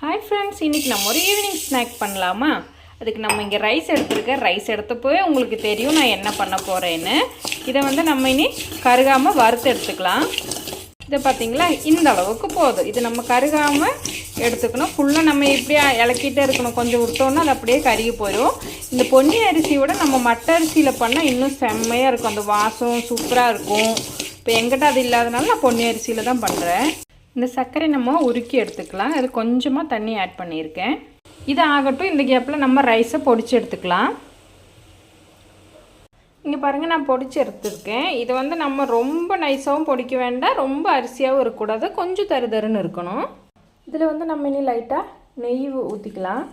Hi friends, இன்றைக்கி நம்ம ஒரு ஈவினிங் ஸ்நாக் பண்ணலாமா? அதுக்கு நம்ம இங்கே ரைஸ் எடுத்துருக்கேன். ரைஸ் எடுத்தப்போவே உங்களுக்கு தெரியும் நான் என்ன பண்ண போகிறேன்னு. இதை நம்ம இனி கருகாமல் வறுத்து எடுத்துக்கலாம். இதை பார்த்திங்களா, இந்த அளவுக்கு போதும். இது நம்ம கருகாமல் எடுத்துக்கணும். ஃபுல்லாக நம்ம இப்படியே இலக்கிட்டே இருக்கணும். கொஞ்சம் விட்டோன்னா அது அப்படியே கருகி போயிடும். இந்த பொன்னி அரிசியோட நம்ம மட்டை அரிசியில் பண்ணால் இன்னும் செம்மையாக இருக்கும். அந்த வாசம் சூப்பராக இருக்கும். இப்போ எங்கிட்ட அது இல்லாதனால நான் பொன்னி அரிசியில் தான் பண்ணுறேன். இந்த சர்க்கரை நம்ம உருக்கி எடுத்துக்கலாம். அது கொஞ்சமாக தண்ணி ஆட் பண்ணியிருக்கேன். இது ஆகட்டும். இந்த கேப்பில் நம்ம ரைஸை பொடிச்சு எடுத்துக்கலாம். இங்கே பாருங்கள், நான் பொடிச்சு எடுத்துருக்கேன். இது நம்ம ரொம்ப நைஸாகவும் பொடிக்க வேண்டாம், ரொம்ப அரிசியாகவும் இருக்கக்கூடாது, கொஞ்சம் தருன்னு இருக்கணும். இதில் நம்ம இனி லைட்டாக நெய் ஊற்றிக்கலாம்.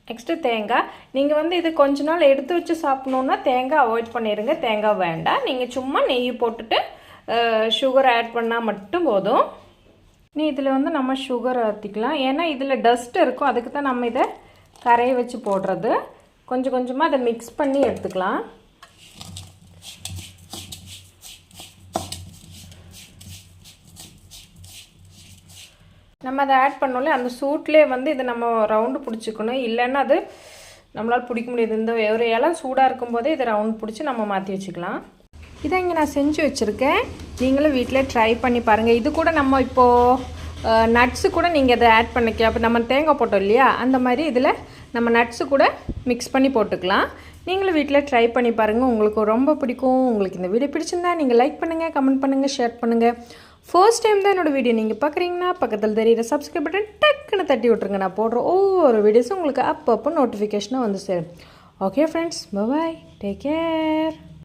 நெக்ஸ்ட்டு தேங்காய். நீங்கள் இது கொஞ்ச நாள் எடுத்து வச்சு சாப்பிட்ணுன்னா தேங்காய் அவாய்ட் பண்ணிடுங்க. தேங்காய் வேண்டாம். நீங்கள் சும்மா நெய் போட்டுட்டு சுகர் ஆட் பண்ணால் மட்டும் போதும். இதில் நம்ம சுகர் ஊற்றிக்கலாம். ஏன்னா இதில் டஸ்ட் இருக்கும். அதுக்கு தான் நம்ம இதை கரையை வச்சு போடுறது. கொஞ்சம் கொஞ்சமாக அதை மிக்ஸ் பண்ணி எடுத்துக்கலாம். நம்ம அதை ஆட் பண்ணோம்ல, அந்த சூட்லேயே இதை நம்ம ரவுண்டு பிடிச்சிக்கணும். இல்லைன்னா அது நம்மளால் பிடிக்க முடியாது. இந்த ஒரு இலம் சூடாக இருக்கும்போதே இதை ரவுண்ட் பிடிச்சி நம்ம மாற்றி வச்சுக்கலாம். இதை இங்கே நான் செஞ்சு வச்சுருக்கேன். நீங்களும் வீட்டில் ட்ரை பண்ணி பாருங்கள். இது கூட நம்ம இப்போது நட்ஸு கூட நீங்கள் இதை ஆட் பண்ணிக்க. அப்போ நம்ம தேங்காய் போட்டோம் இல்லையா, அந்த மாதிரி இதில் நம்ம நட்ஸு கூட மிக்ஸ் பண்ணி போட்டுக்கலாம். நீங்களும் வீட்டில் ட்ரை பண்ணி பாருங்கள். உங்களுக்கு ரொம்ப பிடிக்கும். உங்களுக்கு இந்த வீடியோ பிடிச்சிருந்தா நீங்கள் லைக் பண்ணுங்கள், கமெண்ட் பண்ணுங்கள், ஷேர் பண்ணுங்கள். ஃபர்ஸ்ட் டைம் தான் என்னோடய வீடியோ நீங்கள் பார்க்குறீங்கன்னா பக்கத்தில் தெரியிற சப்ஸ்கிரைப் பட்டன் டக்குன்னு தட்டி விட்ருங்க. நான் போடுற ஒவ்வொரு வீடியோஸும் உங்களுக்கு அப்பப்போ நோட்டிஃபிகேஷனாக வந்து சேரும். ஓகே ஃப்ரெண்ட்ஸ், பாய், டேக் கேர்.